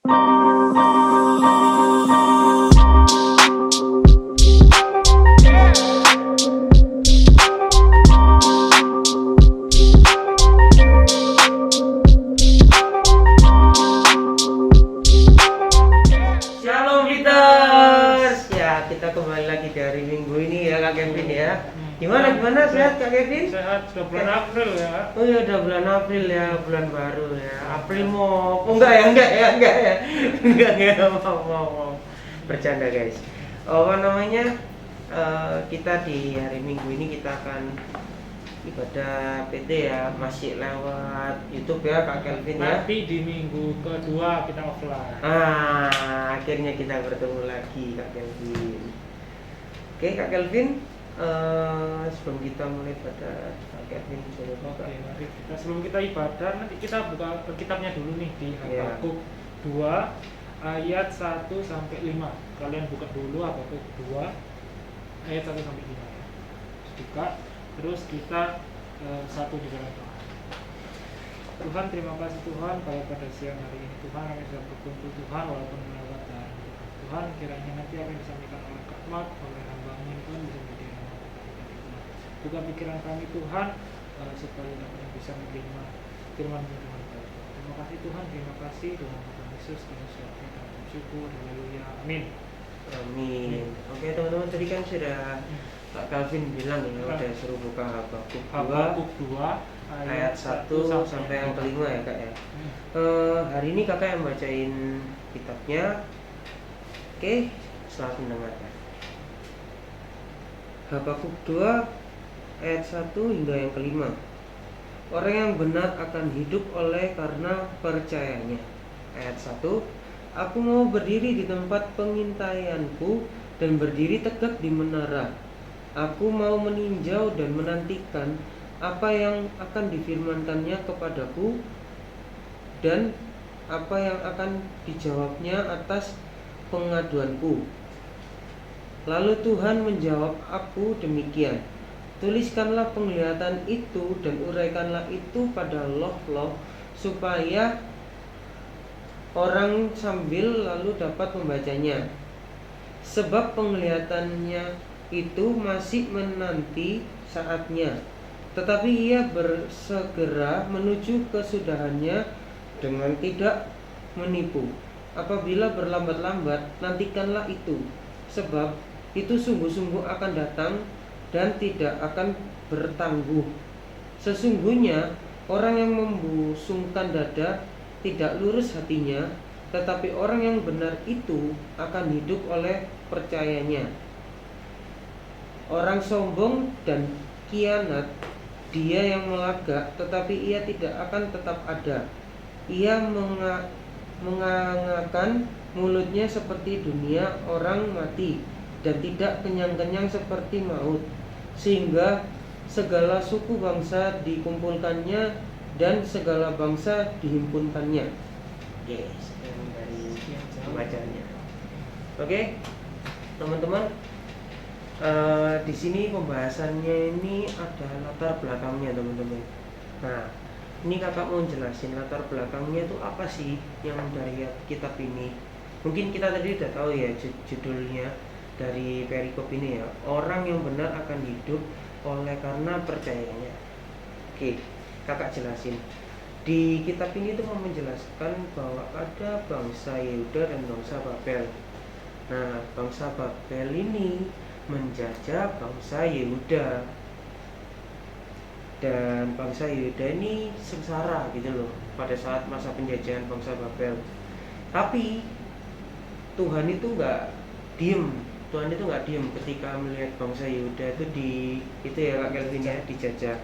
Shalom Peters. Ya, kita kembali lagi dari minggu ini ya Kak Kevin ya. Gimana sehat Kak Kevin? Sehat, sudah bulan April ya. Oh iya, udah bulan April ya, bulan baru ya. April mau, oh enggak ya, mau. Bercanda guys. Apa namanya? Kita di hari Minggu ini kita akan ibadah PT ya, masih lewat YouTube ya Kak Kelvin ya. Nanti di minggu kedua kita offline. Akhirnya kita bertemu lagi Kak Kelvin. Oke Kak Kelvin, sebelum kita mulai pada Kak Kelvin coba buka. Oke, mari kita sebelum kita ibadah nanti kita buka kitabnya dulu nih di Iya. Habakuk 2 ayat 1 sampai 5. Kalian buka dulu Habakuk 2 ayat 1 sampai 5 ya. Buka, terus kita satu di dalam doa. Tuhan, terima kasih Tuhan kalau pada siang hari ini Tuhan kami bisa berkumpul Tuhan walaupun melewatkan Tuhan, kiranya nanti apa yang disampaikan oleh Kak Mat, oleh hamba-Mu Tuhan bisa menjadi rahmat bagi kami Tuhan. Buka pikiran kami Tuhan supaya dapat bisa menerima firman-Mu Tuhan. Terima kasih Tuhan, terima kasih Tuhan Yesus, kami suapkan dan bersyukur. Haleluya, amin. Amin. Oke teman-teman, tadi kan sudah Kak Calvin bilang ya, udah suruh buka Habakuk 2 ayat 1 sampai yang kelima ya Kak ya. Hari ini Kakak yang bacain kitabnya. Oke, selamat mendengarkan. Habakuk 2 ayat 1 hingga yang kelima. Orang yang benar akan hidup oleh karena percayanya. Ayat 1. Aku mau berdiri di tempat pengintaianku dan berdiri tegak di menara. Aku mau meninjau dan menantikan apa yang akan difirmankannya kepadaku dan apa yang akan dijawabnya atas pengaduanku. Lalu Tuhan menjawab aku demikian. Tuliskanlah penglihatan itu dan uraikanlah itu pada loh-loh supaya orang sambil lalu dapat membacanya. Sebab penglihatannya itu masih menanti saatnya, tetapi ia bersegera menuju kesudahannya dengan tidak menipu. Apabila berlambat-lambat, nantikanlah itu, sebab itu sungguh-sungguh akan datang dan tidak akan bertangguh. Sesungguhnya orang yang membusungkan dada tidak lurus hatinya, tetapi orang yang benar itu akan hidup oleh percayanya. Orang sombong dan kianat, dia yang melagak, tetapi ia tidak akan tetap ada. Ia mengangakan mulutnya seperti dunia orang mati, dan tidak kenyang-kenyang seperti maut, sehingga segala suku bangsa dikumpulkannya dan segala bangsa dihimpunkannya. Yes, dari bacanya. Oke, teman-teman. Di sini pembahasannya ini ada latar belakangnya teman-teman. Nah, ini kakak mau jelasin latar belakangnya itu apa sih yang dari kitab ini. Mungkin kita tadi udah tahu ya judulnya dari perikop ini ya. Orang yang benar akan hidup oleh karena percayanya. Oke, kakak jelasin. Di kitab ini itu mau menjelaskan bahwa ada bangsa Yehuda dan bangsa Babel. Nah, bangsa Babel ini menjajah bangsa Yehuda, dan bangsa Yehuda ini sengsara gitu loh pada saat masa penjajahan bangsa Babel. Tapi Tuhan itu nggak diem ketika melihat bangsa Yehuda itu ya Kak Kelvin ya, dijajah.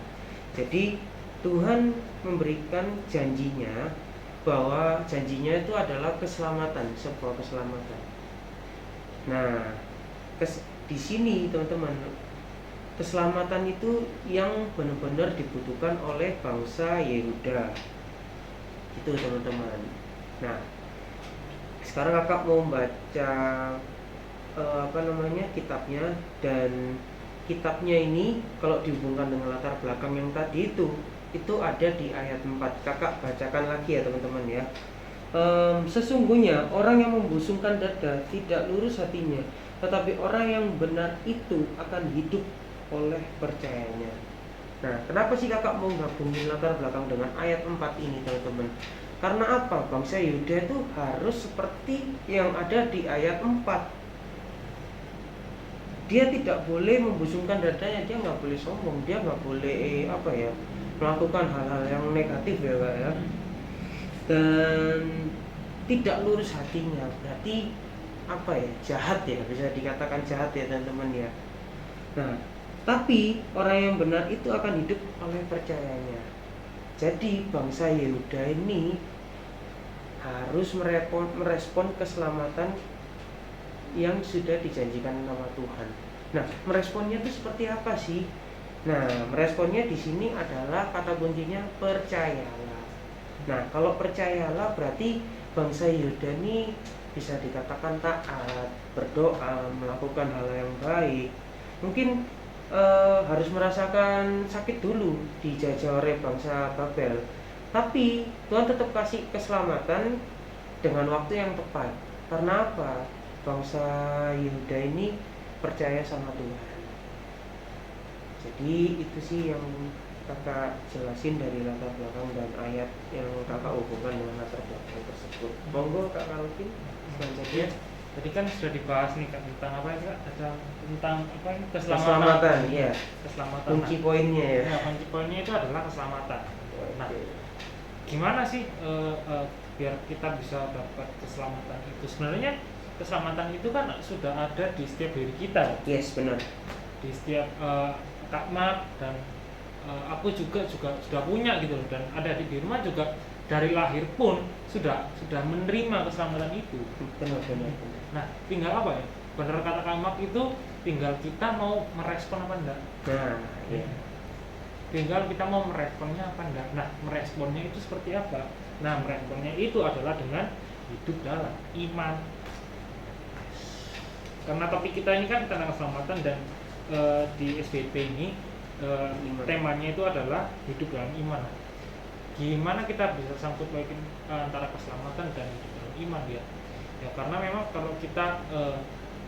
Jadi Tuhan memberikan janjinya bahwa janjinya itu adalah keselamatan, sebuah keselamatan. Nah, di sini teman-teman, keselamatan itu yang benar-benar dibutuhkan oleh bangsa Yehuda. Itu teman-teman. Nah, sekarang kakak mau baca kitabnya, dan kitabnya ini kalau dihubungkan dengan latar belakang yang tadi itu ada di ayat 4. Kakak bacakan lagi ya teman-teman ya. Sesungguhnya orang yang membusungkan dada tidak lurus hatinya, tetapi orang yang benar itu akan hidup oleh percayanya. Nah, kenapa sih kakak mau gabungin latar belakang dengan ayat 4 ini, teman-teman? Karena apa? Bangsa Yehuda itu harus seperti yang ada di ayat 4. Dia tidak boleh membusungkan dadanya, dia nggak boleh sombong, dia nggak boleh melakukan hal-hal yang negatif ya kak ya. Dan tidak lurus hatinya, berarti jahat ya, bisa dikatakan jahat ya teman-teman ya. Nah, tapi orang yang benar itu akan hidup oleh percayanya. Jadi bangsa Yehuda ini harus merespon keselamatan yang sudah dijanjikan nama Tuhan. Nah, meresponnya itu seperti apa sih? Nah, meresponnya di sini adalah kata kuncinya percayalah. Nah, kalau percayalah berarti bangsa Yehuda ini bisa dikatakan taat, berdoa, melakukan hal yang baik. Mungkin harus merasakan sakit dulu dijajah oleh bangsa Babel, tapi Tuhan tetap kasih keselamatan dengan waktu yang tepat. Karena apa? Bangsa Yehuda ini percaya sama Tuhan. Jadi itu sih yang kakak jelasin dari latar belakang dan ayat yang kakak hubungkan dengan latar belakang tersebut. Monggo kak Calvin selanjutnya. Tadi kan sudah dibahas nih kak tentang apa ya kak? Ada tentang apa ini? Keselamatan, iya. Keselamatan. Kunci poinnya ya. Ya, kunci poinnya itu adalah keselamatan. Nah, gimana sih biar kita bisa dapat keselamatan itu? Sebenarnya keselamatan itu kan sudah ada di setiap diri kita. Yes, benar. Di setiap Kak Mak dan aku juga sudah punya gitu loh, dan ada di rumah juga dari lahir pun sudah menerima keselamatan itu. Benar. Nah, tinggal apa ya? Benar kata Kak Mak itu tinggal kita mau merespon apa enggak. Nah, iya. Tinggal kita mau meresponnya apa enggak. Nah, meresponnya itu seperti apa? Nah, meresponnya itu adalah dengan hidup dalam iman. Karena topik kita ini kan tentang keselamatan dan di SBP ini temanya itu adalah hidup dalam iman. Gimana kita bisa sangkut pautin antara keselamatan dan hidup dalam iman ya? Ya karena memang kalau kita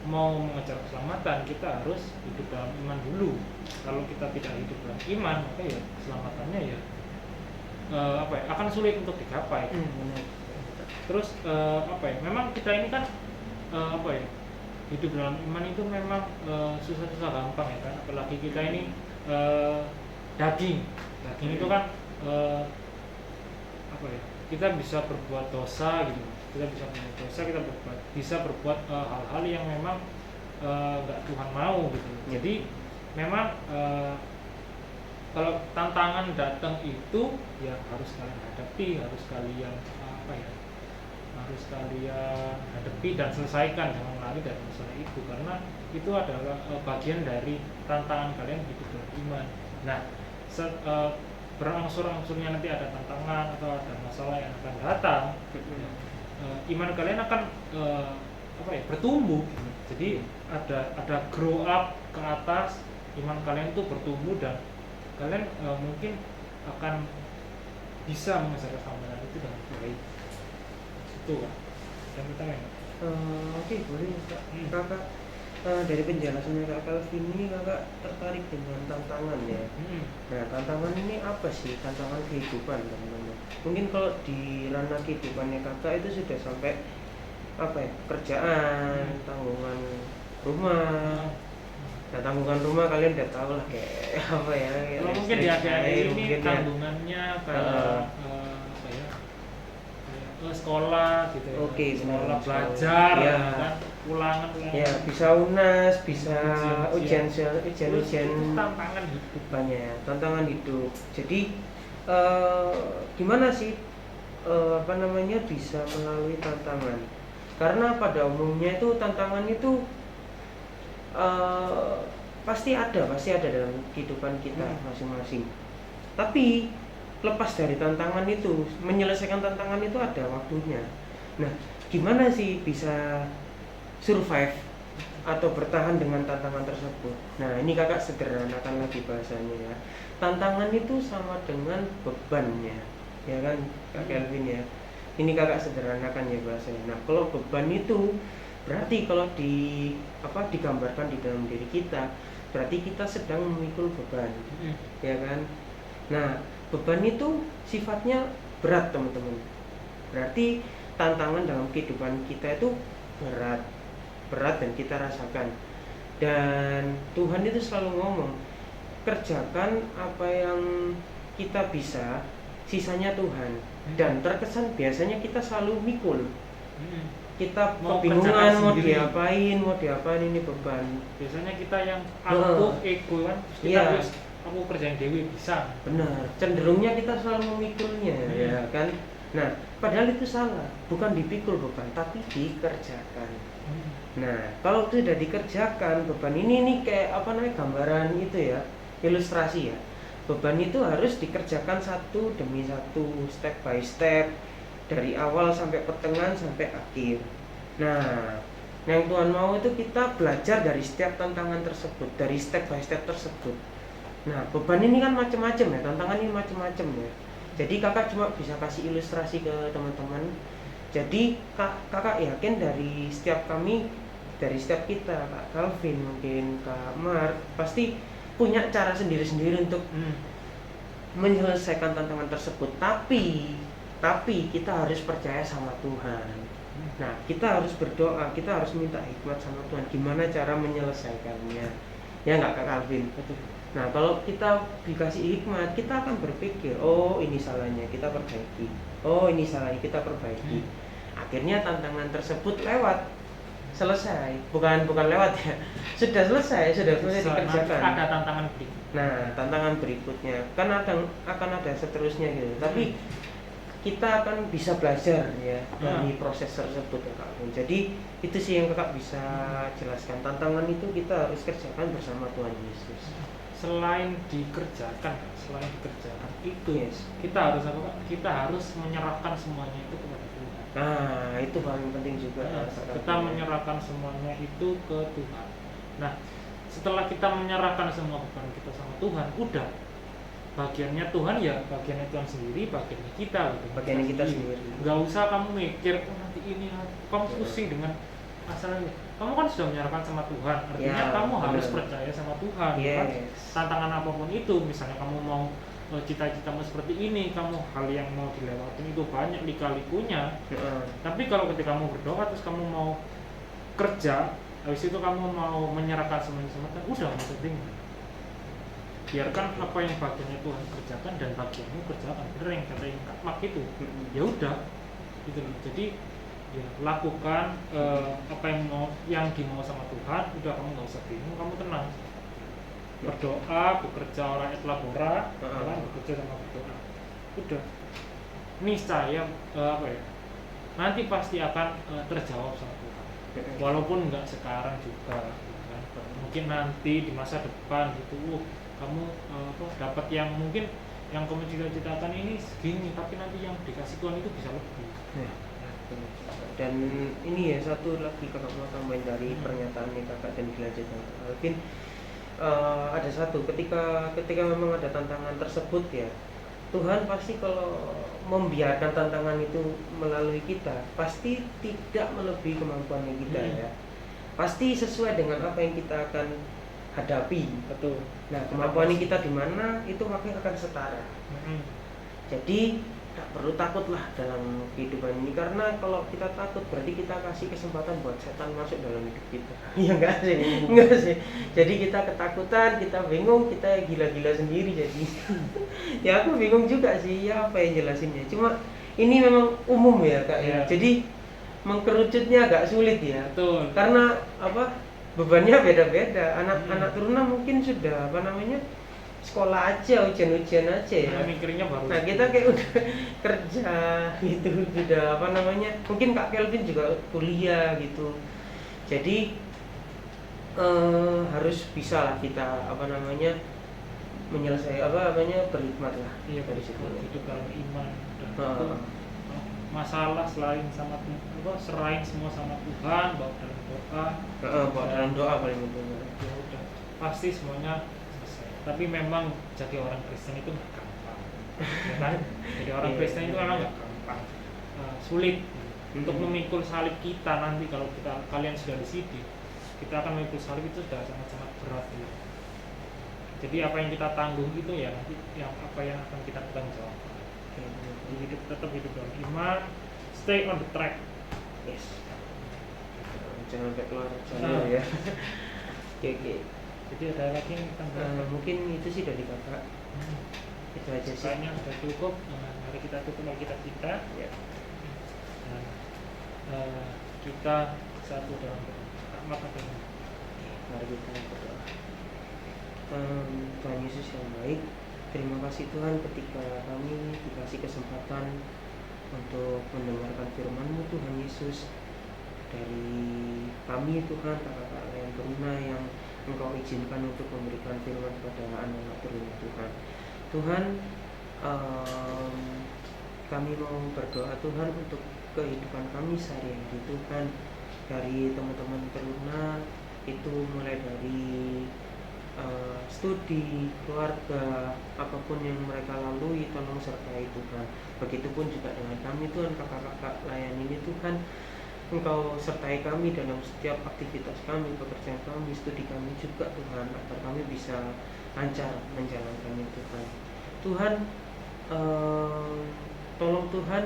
mau mengejar keselamatan kita harus hidup dalam iman dulu. Kalau kita tidak hidup dalam iman maka ya keselamatannya ya akan sulit untuk digapai. Terus memang kita ini kan hidup dalam iman itu memang susah-susah gampang ya kan, apalagi kita ini daging itu kan kita bisa berbuat dosa gitu, kita bisa berbuat hal-hal yang memang nggak Tuhan mau gitu. Jadi memang kalau tantangan datang itu ya harus kalian hadapi, harus kalian hadapi dan selesaikan, jangan lari dari masalah itu, karena itu adalah bagian dari tantangan kalian hidup dalam iman. Nah, berangsur-angsurnya nanti ada tantangan atau ada masalah yang akan datang, iman kalian akan bertumbuh. Jadi ada grow up ke atas, iman kalian itu bertumbuh dan kalian mungkin akan bisa mengejar keselamatan itu dengan baik. Itu kan yang kita Oke, boleh kakak. Dari penjelasannya Kak Calvin ini kakak tertarik dengan tantangan ya. Nah, tantangan ini apa sih? Tantangan kehidupan teman-teman. Mungkin kalau di ranah kehidupannya kakak itu sudah sampai kerjaan, tanggungan rumah. Nah, tanggungan rumah kalian udah tahu lah kayak apa ya. Kalau mungkin di akhir-akhir ini tanggungannya kayak sekolah gitu ya. Oke, sekolah belajar ya. kan, ulangan ya, bisa UNAS, bisa ujian tantangan hidup banyak, tantangan hidup. Jadi gimana sih bisa melalui tantangan? Karena pada umumnya itu tantangan itu pasti ada dalam kehidupan kita masing-masing. Tapi lepas dari tantangan itu, menyelesaikan tantangan itu ada waktunya. Nah, gimana sih bisa survive atau bertahan dengan tantangan tersebut? Nah, ini kakak sederhanakan lagi bahasanya ya. Tantangan itu sama dengan bebannya, ya kan Kak Kelvin ya. ini kakak sederhanakan ya bahasanya. Nah kalau beban itu berarti kalau digambarkan di dalam diri kita, berarti kita sedang memikul beban, ya kan? Nah beban itu sifatnya berat teman-teman. Berarti tantangan dalam kehidupan kita itu berat dan kita rasakan. Dan Tuhan itu selalu ngomong, kerjakan apa yang kita bisa, sisanya Tuhan. Dan terkesan biasanya kita selalu mikul, kita kebingungan mau diapain ini beban. Biasanya kita yang aku ego kan, kita harus aku kerjain dewi bisa. Benar, cenderungnya kita selalu memikulnya, ya kan. Nah padahal itu salah, bukan dipikul beban tapi dikerjakan. Nah kalau itu sudah dikerjakan beban ini kayak gambaran itu ya, ilustrasi ya. Beban itu harus dikerjakan satu demi satu, step by step, dari awal sampai pertengahan sampai akhir. Nah yang Tuhan mau itu kita belajar dari setiap tantangan tersebut, dari step by step tersebut. Nah beban ini kan macam-macam ya, tantangan ini macam-macam ya. Jadi kakak cuma bisa kasih ilustrasi ke teman-teman. Jadi kakak yakin dari setiap kita, Kak Calvin, mungkin Kak Mark, pasti punya cara sendiri-sendiri untuk menyelesaikan tantangan tersebut. Tapi kita harus percaya sama Tuhan. Nah kita harus berdoa, kita harus minta hikmat sama Tuhan gimana cara menyelesaikannya. Ya nggak Kak Calvin? Nah kalau kita dikasih hikmat, kita akan berpikir, oh ini salahnya, kita perbaiki. Oh ini salahnya, kita perbaiki. Akhirnya tantangan tersebut selesai. Bukan lewat ya, sudah selesai dikerjakan. Ada tantangan berikutnya. Nah tantangan berikutnya kan akan ada seterusnya gitu. Tapi kita akan bisa belajar ya dari proses tersebut ya Kak. Jadi itu sih yang kakak bisa jelaskan. Tantangan itu kita harus kerjakan bersama Tuhan Yesus. Selain dikerjakan itu kita harus apa Pak? Kita harus menyerahkan semuanya itu kepada Tuhan. Nah itu paling penting juga. Kita menyerahkan semuanya itu ke Tuhan. Nah setelah kita menyerahkan semua beban kita sama Tuhan, udah bagiannya Tuhan ya bagiannya Tuhan sendiri, bagiannya kita sendiri. Gak usah kamu mikir nanti ini kamu pusing dengan masalahnya. Kamu kan sudah menyerahkan sama Tuhan, artinya kamu harus percaya sama Tuhan. Kan? Tantangan apapun itu, misalnya kamu mau cita-citamu seperti ini, kamu hal yang mau dilewatin itu banyak lika-likunya. Tapi kalau ketika kamu berdoa terus kamu mau kerja, habis itu kamu mau menyerahkan semuanya sama Tuhan, udah nggak usah bingung. Biarkan apa yang bagiannya Tuhan kerjakan dan bagianmu kerjakan. Bener yang kata Kak Mak itu. Ya udah, gitu. Jadi ya lakukan apa yang dimau sama Tuhan. Udah kamu nggak usah bingung, kamu tenang. Berdoa, bekerja orang et labora, kan bekerja sama berdoa. Udah. Niscaya nanti pasti akan terjawab sama Tuhan. Walaupun nggak sekarang juga, kan? Mungkin nanti di masa depan gitu, kamu dapat yang mungkin yang kamu cita-citakan ini segini, tapi nanti yang dikasih Tuhan itu bisa lebih. Dan ini ya satu lagi kakak mau tambahin dari pernyataannya kakak dan dilanjutkan mungkin ada satu ketika memang ada tantangan tersebut ya, Tuhan pasti kalau membiarkan tantangan itu melalui kita pasti tidak melebihi kemampuannya kita ya, pasti sesuai dengan apa yang kita akan hadapi. Betul. Nah kemampuan kita di mana itu makanya akan setara. Jadi tak perlu takut lah dalam kehidupan ini, karena kalau kita takut berarti kita kasih kesempatan buat setan masuk dalam hidup kita. Iya enggak sih. Jadi kita ketakutan, kita bingung, kita gila-gila sendiri jadi. Ya aku bingung juga sih ya apa yang jelasinnya. Cuma ini memang umum ya Kak ya. Jadi mengkerucutnya agak sulit ya. Betul. Karena bebannya beda-beda. Anak turunan mungkin sudah sekolah aja, ujian-ujian aja ya. Mikirnya baru. Nah kita kayak udah kerja gitu, udah mungkin Kak Kelvin juga kuliah gitu. Jadi harus bisa lah kita menyelesaikan berhikmat lah. Iya, dari situ. Hidup dalam iman. Masalah selain sama serahin semua sama Tuhan, bawa dalam doa. Bawa dalam doa paling penting. Ya udah, pasti semuanya. Tapi memang jadi orang Kristen itu nggak gampang, ya kan? Jadi orang Kristen itu memang nggak gampang. sulit untuk memikul salib kita nanti. Kalau kalian sudah di sini, kita akan memikul salib itu sudah sangat-sangat berat gitu. Jadi apa yang kita tanggung itu ya nanti yang apa yang akan kita tanggung jawab. Jadi hidup tetap hidup dalam iman, stay on the track. Yes. Jangan sampai keluar jalur ya. Oke. Jadi ada lagi yang tambah? Mungkin itu sih dari kakak. Itu aja sih. Kayaknya sudah cukup. Mari kita tutup Alkitab kita. Ya. Dan, kita satu dalam doa. Mari kita berdoa. Tuhan Yesus yang baik, terima kasih Tuhan ketika kami dikasih kesempatan untuk mendengarkan firman-Mu Tuhan Yesus. Dari kami Tuhan, kakak-kakak yang berguna yang Engkau izinkan untuk memberikan firman kepada anak-anak berguna Tuhan. Tuhan, kami mau berdoa Tuhan untuk kehidupan kami sehari-hari Tuhan. Dari teman-teman berguna itu mulai dari studi, keluarga, apapun yang mereka lalui, tolong sertai Tuhan. Begitupun juga dengan kami Tuhan, kakak-kakak layan ini Tuhan, Engkau sertai kami dalam setiap aktivitas kami, pekerjaan kami, studi kami juga Tuhan, agar kami bisa lancar menjalankannya Tuhan. Tuhan, tolong Tuhan,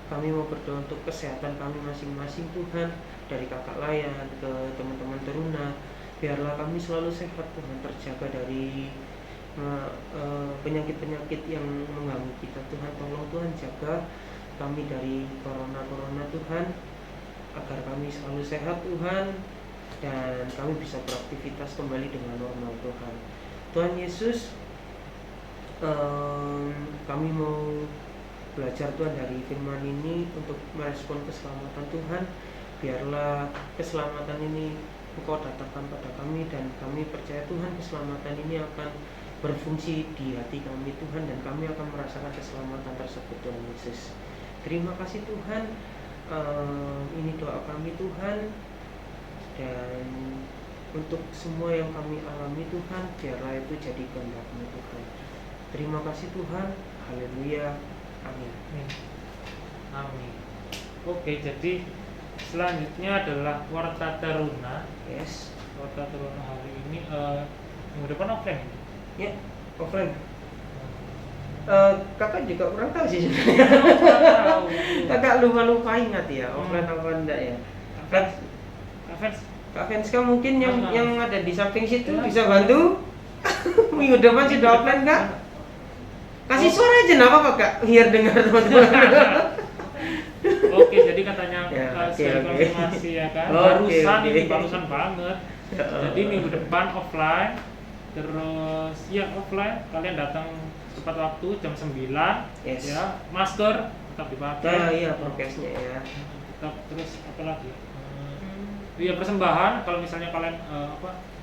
kami mau berdoa untuk kesehatan kami masing-masing Tuhan, dari kakak layan ke teman-teman teruna. Biarlah kami selalu sehat Tuhan, terjaga dari penyakit-penyakit yang mengganggu kita Tuhan. Tolong Tuhan jaga kami dari corona Tuhan, agar kami selalu sehat Tuhan, dan kami bisa beraktivitas kembali dengan normal Tuhan. Tuhan Yesus, kami mau belajar Tuhan dari firman ini untuk merespon keselamatan Tuhan. Biarlah keselamatan ini Engkau datangkan pada kami, dan kami percaya Tuhan keselamatan ini akan berfungsi di hati kami Tuhan, dan kami akan merasakan keselamatan tersebut Tuhan Yesus. Terima kasih Tuhan. Ini doa kami Tuhan, dan untuk semua yang kami alami Tuhan, biarlah itu jadi kehendak-Mu Tuhan. Terima kasih Tuhan. Haleluya. Amin. Amin. Oke, jadi selanjutnya adalah Warta Taruna. Yes. Warta Taruna hari ini minggu depan offline. Ya, offline. Kakak juga kurang tahu sih sebenarnya. Kakak lupa ingat ya, offline apa enggak ya. Kak Venska mungkin yang ada di samping situ bisa bantu. Minggu depan sudah offline Kak. Kasih suara aja nggak apa-apa Kak, biar dengar teman-teman. Oke, jadi katanya saya konfirmasi ya kan. Barusan banget. Jadi minggu depan offline, terus ya offline kalian datang tepat waktu jam 9. Yes. Ya, masker tetap dipakai. Iya, prokesnya ya. Tetap, terus apa lagi? Iya, persembahan kalau misalnya kalian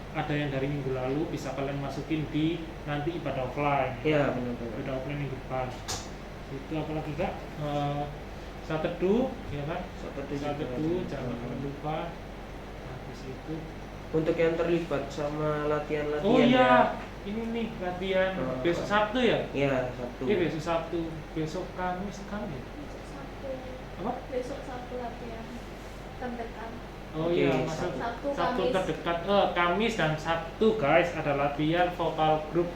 ada yang dari minggu lalu bisa kalian masukin di nanti ibadah offline. Iya, benar-benar. Ibadah offline minggu depan. Itu apa lagi Kak? Saat teduh, ya kan? Saat teduh, jangan lupa. Habis itu untuk yang terlibat sama latihan-latihan. Oh iya, ini nih latihan besok Sabtu ya? Iya, Sabtu. Iya, besok Sabtu. Besok Kamis. Besok Sabtu. Apa? Besok Sabtu latihan terdekat. Oh iya, masuk Sabtu terdekat. Kamis dan Sabtu guys ada latihan vokal grup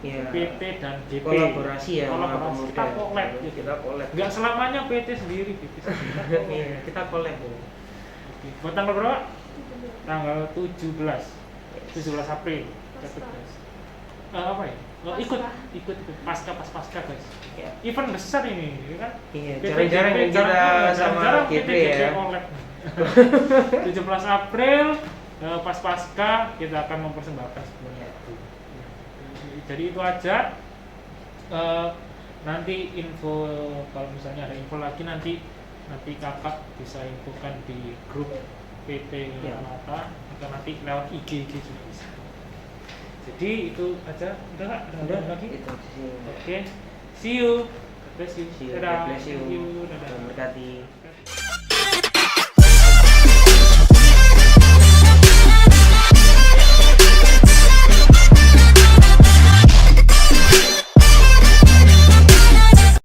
PT dan GP. Kolaborasi ya. Kolaborasi. Kita collab. Kita collab. Enggak selamanya PT sendiri. Iya, kita collab. Buat tanggal berapa? Tanggal 17 April. Apa ya? Ikut pasca guys. Ya. Event besar ini, kan? Iya, jarang-jarang kita sama GP ya. 17 April pas pasca kita akan mempersembahkan sebuah lagu. Jadi itu aja. Nanti info kalau misalnya ada info lagi nanti kakak bisa infokan di grup PT Mata atau nanti lewat IG juga bisa. Jadi itu aja. Udah Kak? Udah lagi? Itu. Oke. See you. God bless you. Dadah. Thank you. Dadah. Berkati.